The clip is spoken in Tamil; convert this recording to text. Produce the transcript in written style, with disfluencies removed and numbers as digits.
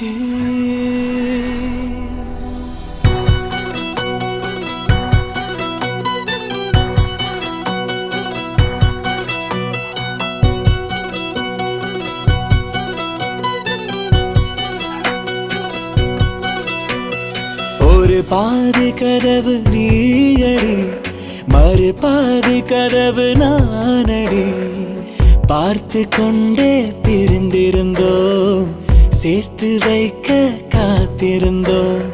ஒரு பாதி கதவு நீயடி, மறு பாதி கதவு நானடி. பார்த்து கொண்டே பிரிந்திருந்தோம், சேர்த்து வைக்க காத்திருந்தோம்.